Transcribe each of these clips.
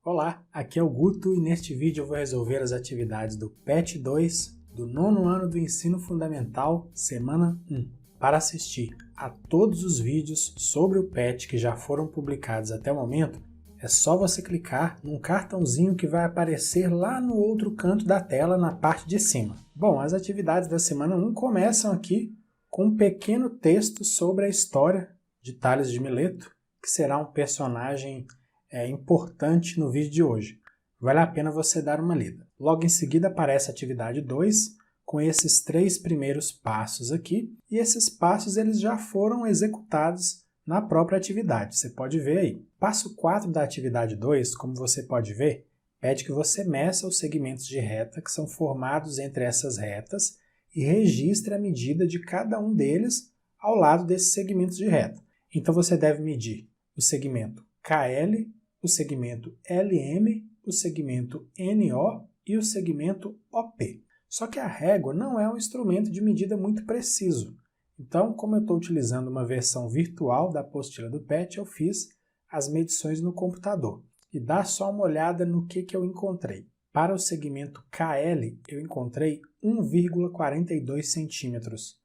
Olá, aqui é o Guto e neste vídeo eu vou resolver as atividades do PET 2 do 9º ano do Ensino Fundamental, semana 1. Para assistir a todos os vídeos sobre o PET que já foram publicados até o momento, é só você clicar num cartãozinho que vai aparecer lá no outro canto da tela, na parte de cima. Bom, as atividades da semana 1 começam aqui com um pequeno texto sobre a história de Tales de Mileto, que será um personagem importante no vídeo de hoje. Vale a pena você dar uma lida. Logo em seguida aparece a atividade 2, com esses 3 primeiros passos aqui, e esses passos eles já foram executados na própria atividade, você pode ver aí. Passo 4 da atividade 2, como você pode ver, pede que você meça os segmentos de reta que são formados entre essas retas e registre a medida de cada um deles ao lado desses segmentos de reta. Então você deve medir o segmento KL, o segmento LM, o segmento NO e o segmento OP. Só que a régua não é um instrumento de medida muito preciso. Então, como eu estou utilizando uma versão virtual da apostila do PET, eu fiz as medições no computador. E dá só uma olhada no que eu encontrei. Para o segmento KL, eu encontrei 1,42 centímetros.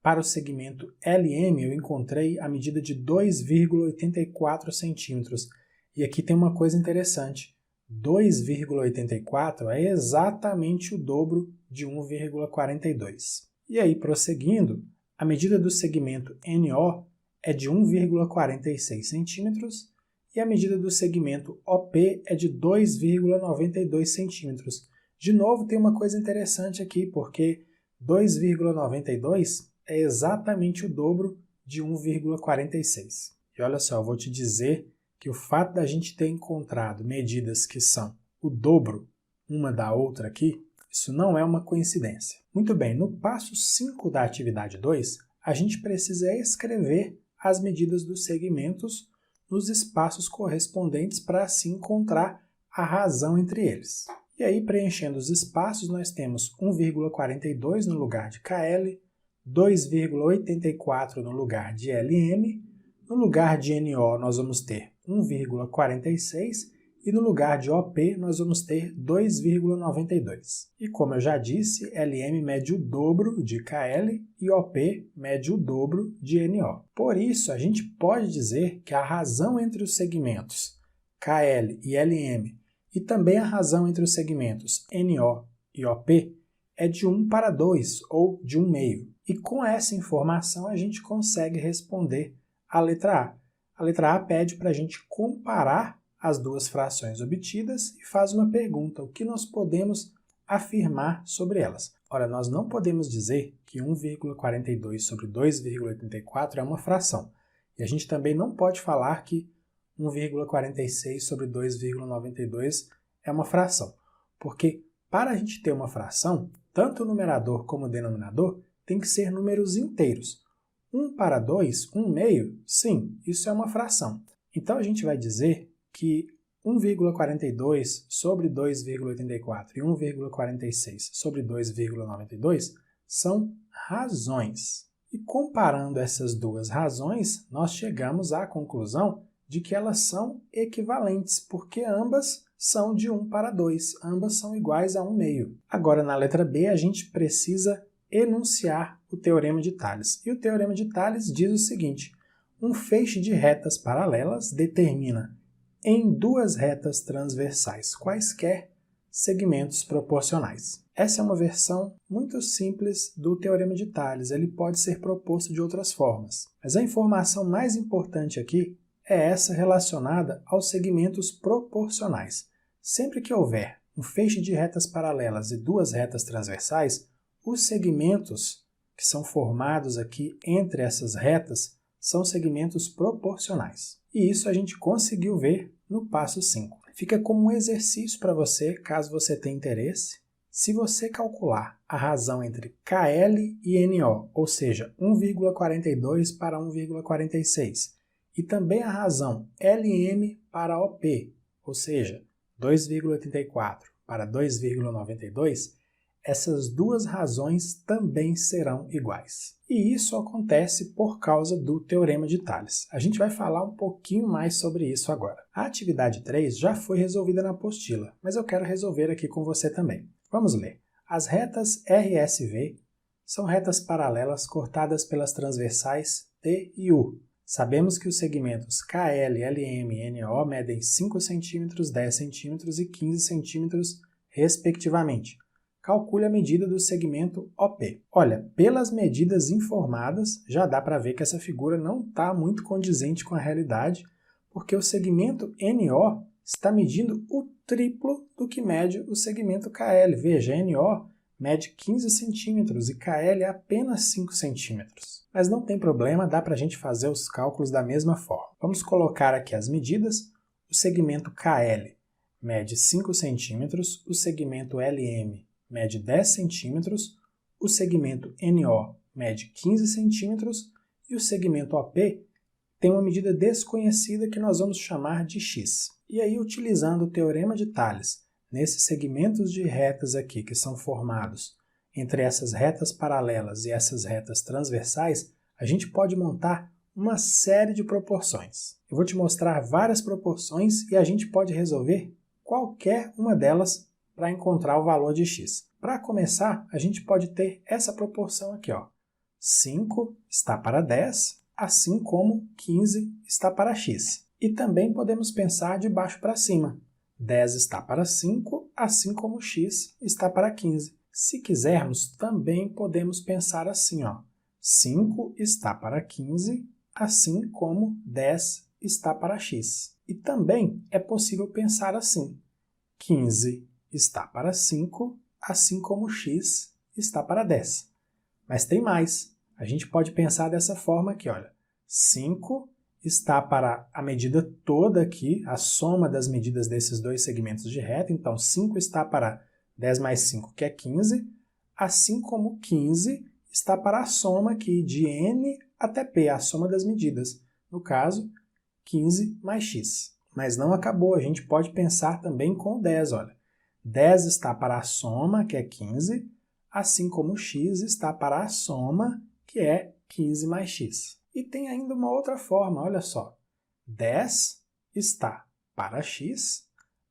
Para o segmento LM, eu encontrei a medida de 2,84 centímetros. E aqui tem uma coisa interessante. 2,84 é exatamente o dobro de 1,42. E aí, prosseguindo, a medida do segmento NO é de 1,46 centímetros e a medida do segmento OP é de 2,92 centímetros. De novo, tem uma coisa interessante aqui, porque 2,92 é exatamente o dobro de 1,46. E olha só, eu vou te dizer que o fato da gente ter encontrado medidas que são o dobro uma da outra aqui, isso não é uma coincidência. Muito bem, no passo 5 da atividade 2, a gente precisa escrever as medidas dos segmentos nos espaços correspondentes para assim encontrar a razão entre eles. E aí, preenchendo os espaços, nós temos 1,42 no lugar de KL, 2,84 no lugar de LM, no lugar de NO nós vamos ter 1,46 e no lugar de OP nós vamos ter 2,92. E como eu já disse, LM mede o dobro de KL e OP mede o dobro de NO. Por isso, a gente pode dizer que a razão entre os segmentos KL e LM e também a razão entre os segmentos NO e OP é de 1/2 ou de 1/2. E com essa informação a gente consegue responder a letra A. A letra A pede para a gente comparar as duas frações obtidas e faz uma pergunta: o que nós podemos afirmar sobre elas? Ora, nós não podemos dizer que 1,42 sobre 2,84 é uma fração. E a gente também não pode falar que 1,46 sobre 2,92 é uma fração. Porque para a gente ter uma fração, tanto o numerador como o denominador tem que ser números inteiros. 1/2, 1/2, sim, isso é uma fração. Então a gente vai dizer que 1,42 sobre 2,84 e 1,46 sobre 2,92 são razões. E comparando essas duas razões, nós chegamos à conclusão de que elas são equivalentes, porque ambas são de 1/2, ambas são iguais a 1/2. Agora, na letra B, a gente precisa enunciar o Teorema de Tales. E o Teorema de Tales diz o seguinte: um feixe de retas paralelas determina em duas retas transversais quaisquer segmentos proporcionais. Essa é uma versão muito simples do Teorema de Tales, ele pode ser proposto de outras formas. Mas a informação mais importante aqui é essa relacionada aos segmentos proporcionais. Sempre que houver um feixe de retas paralelas e duas retas transversais, os segmentos que são formados aqui entre essas retas são segmentos proporcionais. E isso a gente conseguiu ver no passo 5. Fica como um exercício para você, caso você tenha interesse. Se você calcular a razão entre KL e NO, ou seja, 1,42 para 1,46, e também a razão LM para OP, ou seja, 2,84 para 2,92, essas duas razões também serão iguais. E isso acontece por causa do Teorema de Tales. A gente vai falar um pouquinho mais sobre isso agora. A atividade 3 já foi resolvida na apostila, mas eu quero resolver aqui com você também. Vamos ler. As retas RSV são retas paralelas cortadas pelas transversais T e U. Sabemos que os segmentos KL, LM e NO medem 5 cm, 10 cm e 15 cm, respectivamente. Calcule a medida do segmento OP. Olha, pelas medidas informadas, já dá para ver que essa figura não está muito condizente com a realidade, porque o segmento NO está medindo o triplo do que mede o segmento KL. Veja, NO mede 15 centímetros e KL é apenas 5 centímetros. Mas não tem problema, dá para a gente fazer os cálculos da mesma forma. Vamos colocar aqui as medidas. O segmento KL mede 5 centímetros, o segmento LM mede 10 centímetros, o segmento NO mede 15 centímetros e o segmento OP tem uma medida desconhecida que nós vamos chamar de x. E aí, utilizando o Teorema de Tales, nesses segmentos de retas aqui que são formados entre essas retas paralelas e essas retas transversais, a gente pode montar uma série de proporções. Eu vou te mostrar várias proporções e a gente pode resolver qualquer uma delas para encontrar o valor de x. Para começar, a gente pode ter essa proporção aqui, ó. 5 está para 10, assim como 15 está para x. E também podemos pensar de baixo para cima. 10 está para 5, assim como x está para 15. Se quisermos, também podemos pensar assim, ó. 5 está para 15, assim como 10 está para x. E também é possível pensar assim. 15 está para 5, assim como x está para 10. Mas tem mais. A gente pode pensar dessa forma aqui, olha. 5 está para a medida toda aqui, a soma das medidas desses dois segmentos de reta. Então, 5 está para 10 mais 5, que é 15, assim como 15 está para a soma aqui de n até p, a soma das medidas. No caso, 15 mais x. Mas não acabou, a gente pode pensar também com 10, olha. 10 está para a soma, que é 15, assim como x está para a soma, que é 15 mais x. E tem ainda uma outra forma, olha só. 10 está para x,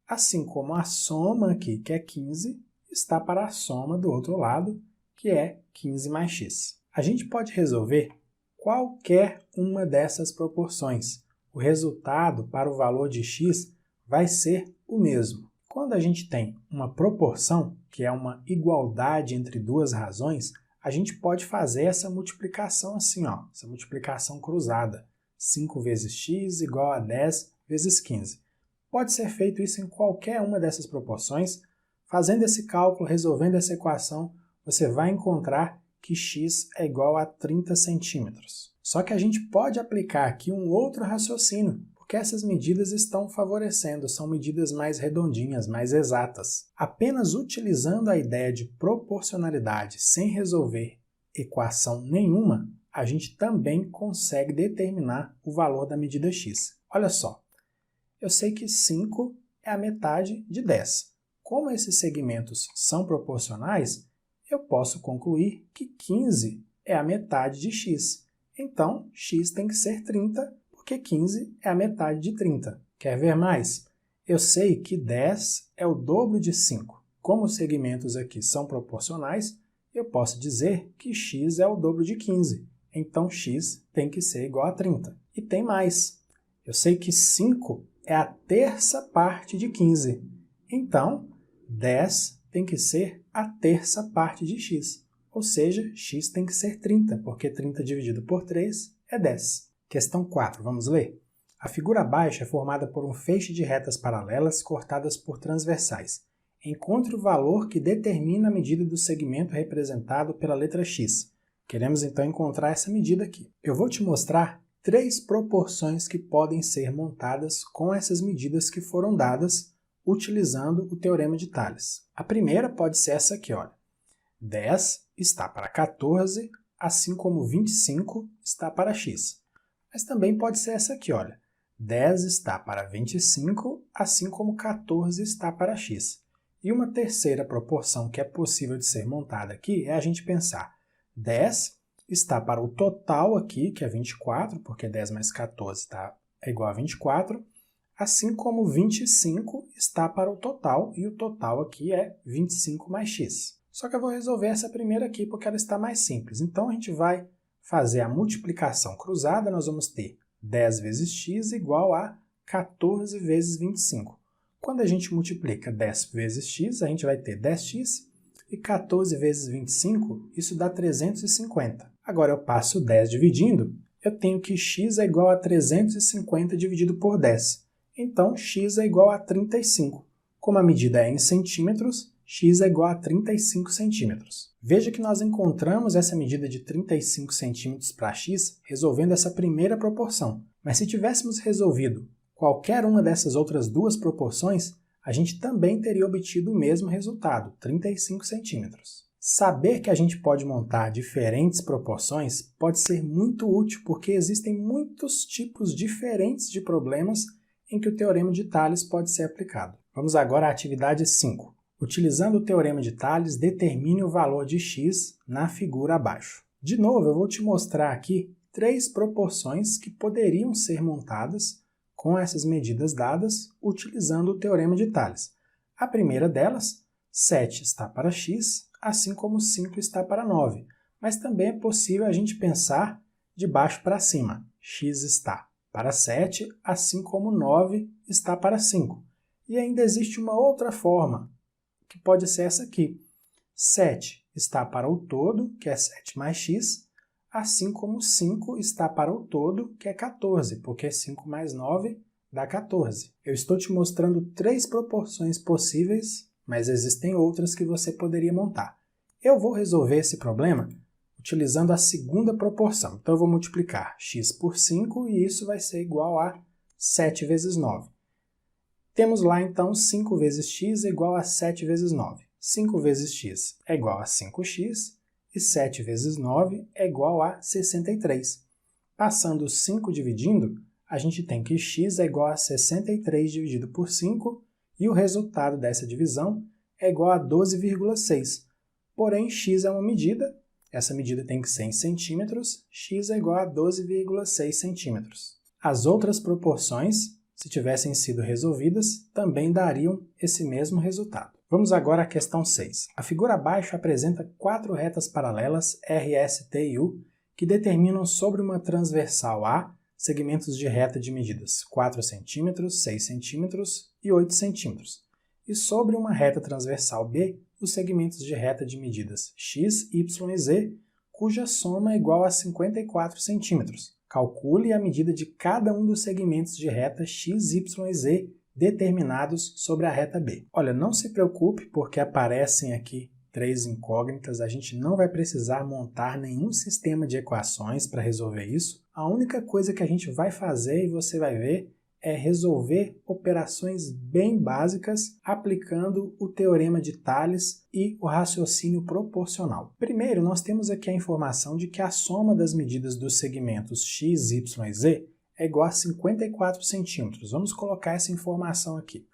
assim como a soma aqui, que é 15, está para a soma do outro lado, que é 15 mais x. A gente pode resolver qualquer uma dessas proporções. O resultado para o valor de x vai ser o mesmo. Quando a gente tem uma proporção, que é uma igualdade entre duas razões, a gente pode fazer essa multiplicação assim, ó, essa multiplicação cruzada. 5 vezes x igual a 10 vezes 15. Pode ser feito isso em qualquer uma dessas proporções. Fazendo esse cálculo, resolvendo essa equação, você vai encontrar que x é igual a 30 centímetros. Só que a gente pode aplicar aqui um outro raciocínio, porque essas medidas estão favorecendo, são medidas mais redondinhas, mais exatas. Apenas utilizando a ideia de proporcionalidade sem resolver equação nenhuma, a gente também consegue determinar o valor da medida x. Olha só, eu sei que 5 é a metade de 10. Como esses segmentos são proporcionais, eu posso concluir que 15 é a metade de x. Então, x tem que ser 30, porque 15 é a metade de 30. Quer ver mais? Eu sei que 10 é o dobro de 5. Como os segmentos aqui são proporcionais, eu posso dizer que x é o dobro de 15. Então, x tem que ser igual a 30. E tem mais. Eu sei que 5 é a terça parte de 15. Então, 10 tem que ser a terça parte de x. Ou seja, x tem que ser 30, porque 30 dividido por 3 é 10. Questão 4, vamos ler? A figura abaixo é formada por um feixe de retas paralelas cortadas por transversais. Encontre o valor que determina a medida do segmento representado pela letra x. Queremos então encontrar essa medida aqui. Eu vou te mostrar 3 proporções que podem ser montadas com essas medidas que foram dadas utilizando o Teorema de Tales. A primeira pode ser essa aqui, olha. 10 está para 14, assim como 25 está para x. Mas também pode ser essa aqui, olha. 10 está para 25, assim como 14 está para x. E uma terceira proporção que é possível de ser montada aqui é a gente pensar 10 está para o total aqui, que é 24, porque 10 mais 14 é igual a 24, assim como 25 está para o total, e o total aqui é 25 mais x. Só que eu vou resolver essa primeira aqui porque ela está mais simples. Então a gente vai fazer a multiplicação cruzada, nós vamos ter 10 vezes x igual a 14 vezes 25. Quando a gente multiplica 10 vezes x, a gente vai ter 10x, e 14 vezes 25, isso dá 350. Agora eu passo 10 dividindo, eu tenho que x é igual a 350 dividido por 10. Então, x é igual a 35. Como a medida é em centímetros, x é igual a 35 centímetros. Veja que nós encontramos essa medida de 35 centímetros para x resolvendo essa primeira proporção. Mas se tivéssemos resolvido qualquer uma dessas outras duas proporções, a gente também teria obtido o mesmo resultado, 35 centímetros. Saber que a gente pode montar diferentes proporções pode ser muito útil porque existem muitos tipos diferentes de problemas em que o Teorema de Tales pode ser aplicado. Vamos agora à atividade 5. Utilizando o Teorema de Tales, determine o valor de x na figura abaixo. De novo, eu vou te mostrar aqui 3 proporções que poderiam ser montadas com essas medidas dadas utilizando o Teorema de Tales. A primeira delas, 7 está para x, assim como 5 está para 9. Mas também é possível a gente pensar de baixo para cima. X está para 7, assim como 9 está para 5. E ainda existe uma outra forma, que pode ser essa aqui. 7 está para o todo, que é 7 mais x, assim como 5 está para o todo, que é 14, porque 5 mais 9 dá 14. Eu estou te mostrando 3 proporções possíveis, mas existem outras que você poderia montar. Eu vou resolver esse problema utilizando a segunda proporção. Então eu vou multiplicar x por 5 e isso vai ser igual a 7 vezes 9. Temos lá então 5 vezes x é igual a 7 vezes 9. 5 vezes x é igual a 5x e 7 vezes 9 é igual a 63. Passando 5 dividindo, a gente tem que x é igual a 63 dividido por 5 e o resultado dessa divisão é igual a 12,6. Porém, x é uma medida, essa medida tem que ser em centímetros, x é igual a 12,6 centímetros. As outras proporções, se tivessem sido resolvidas, também dariam esse mesmo resultado. Vamos agora à questão 6. A figura abaixo apresenta 4 retas paralelas, R, S, T e U, que determinam sobre uma transversal A segmentos de reta de medidas 4 cm, 6 cm e 8 cm, e sobre uma reta transversal B, os segmentos de reta de medidas x, y e z, cuja soma é igual a 54 cm. Calcule a medida de cada um dos segmentos de reta x, y e z determinados sobre a reta B. Olha, não se preocupe porque aparecem aqui 3 incógnitas, a gente não vai precisar montar nenhum sistema de equações para resolver isso. A única coisa que a gente vai fazer, e você vai ver, é resolver operações bem básicas aplicando o Teorema de Tales e o raciocínio proporcional. Primeiro, nós temos aqui a informação de que a soma das medidas dos segmentos x, y e z é igual a 54 centímetros. Vamos colocar essa informação aqui.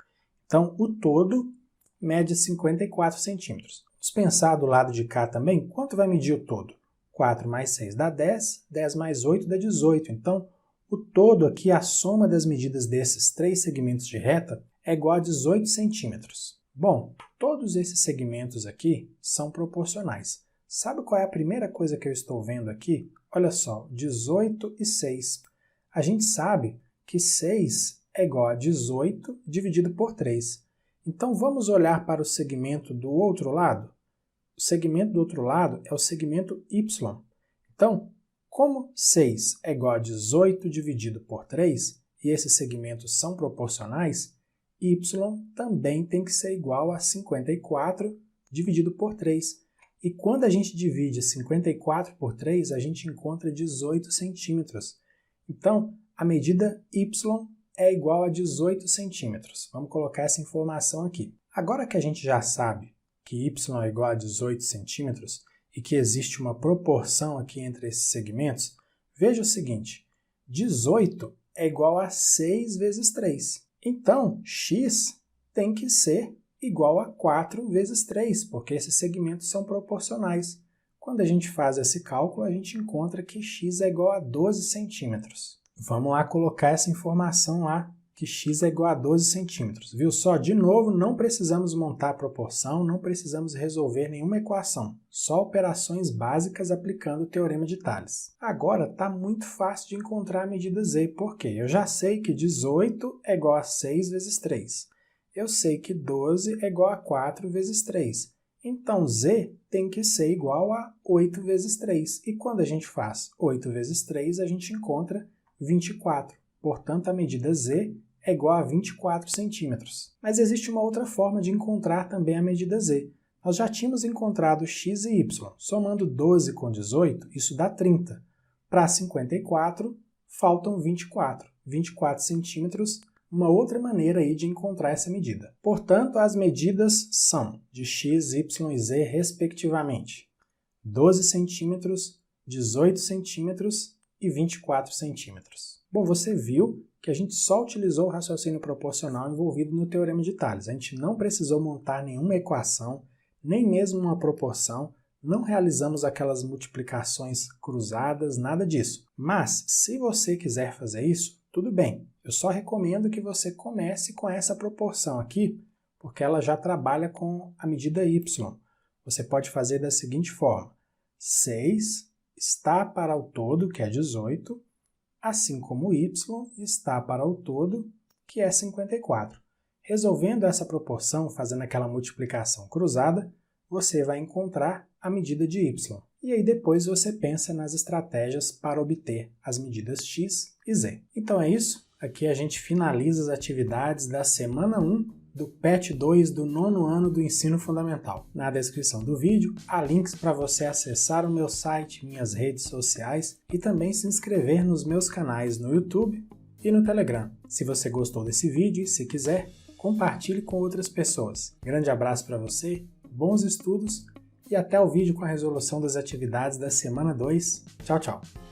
Então, o todo mede 54 centímetros. Vamos pensar do lado de cá também, quanto vai medir o todo? 4 mais 6 dá 10, 10 mais 8 dá 18. Então, o todo aqui, a soma das medidas desses 3 segmentos de reta é igual a 18 centímetros. Bom, todos esses segmentos aqui são proporcionais. Sabe qual é a primeira coisa que eu estou vendo aqui? Olha só, 18 e 6. A gente sabe que 6 é igual a 18 dividido por 3. Então, vamos olhar para o segmento do outro lado? O segmento do outro lado é o segmento y. Então, como 6 é igual a 18 dividido por 3, e esses segmentos são proporcionais, y também tem que ser igual a 54 dividido por 3. E quando a gente divide 54 por 3, a gente encontra 18 centímetros. Então, a medida y é igual a 18 centímetros. Vamos colocar essa informação aqui. Agora que a gente já sabe que y é igual a 18 centímetros e que existe uma proporção aqui entre esses segmentos, veja o seguinte, 18 é igual a 6 vezes 3. Então, x tem que ser igual a 4 vezes 3, porque esses segmentos são proporcionais. Quando a gente faz esse cálculo, a gente encontra que x é igual a 12 centímetros. Vamos lá colocar essa informação lá, que x é igual a 12 centímetros. Viu só? De novo, não precisamos montar a proporção, não precisamos resolver nenhuma equação. Só operações básicas aplicando o teorema de Tales. Agora está muito fácil de encontrar a medida z, porque eu já sei que 18 é igual a 6 vezes 3. Eu sei que 12 é igual a 4 vezes 3. Então z tem que ser igual a 8 vezes 3. E quando a gente faz 8 vezes 3, a gente encontra 24. Portanto, a medida z é igual a 24 centímetros. Mas existe uma outra forma de encontrar também a medida z. Nós já tínhamos encontrado x e y. Somando 12 com 18, isso dá 30. Para 54, faltam 24. 24 centímetros, uma outra maneira aí de encontrar essa medida. Portanto, as medidas são de x, y e z, respectivamente, 12 centímetros, 18 centímetros e 24 centímetros. Bom, você viu que a gente só utilizou o raciocínio proporcional envolvido no teorema de Tales. A gente não precisou montar nenhuma equação, nem mesmo uma proporção, não realizamos aquelas multiplicações cruzadas, nada disso. Mas, se você quiser fazer isso, tudo bem. Eu só recomendo que você comece com essa proporção aqui, porque ela já trabalha com a medida y. Você pode fazer da seguinte forma: 6 está para o todo, que é 18, assim como y está para o todo, que é 54. Resolvendo essa proporção, fazendo aquela multiplicação cruzada, você vai encontrar a medida de y. E aí depois você pensa nas estratégias para obter as medidas x e z. Então é isso. Aqui a gente finaliza as atividades da semana 1 do PET 2 do 9º ano do Ensino Fundamental. Na descrição do vídeo há links para você acessar o meu site, minhas redes sociais e também se inscrever nos meus canais no YouTube e no Telegram. Se você gostou desse vídeo e se quiser, compartilhe com outras pessoas. Grande abraço para você, bons estudos e até o vídeo com a resolução das atividades da semana 2. Tchau, tchau!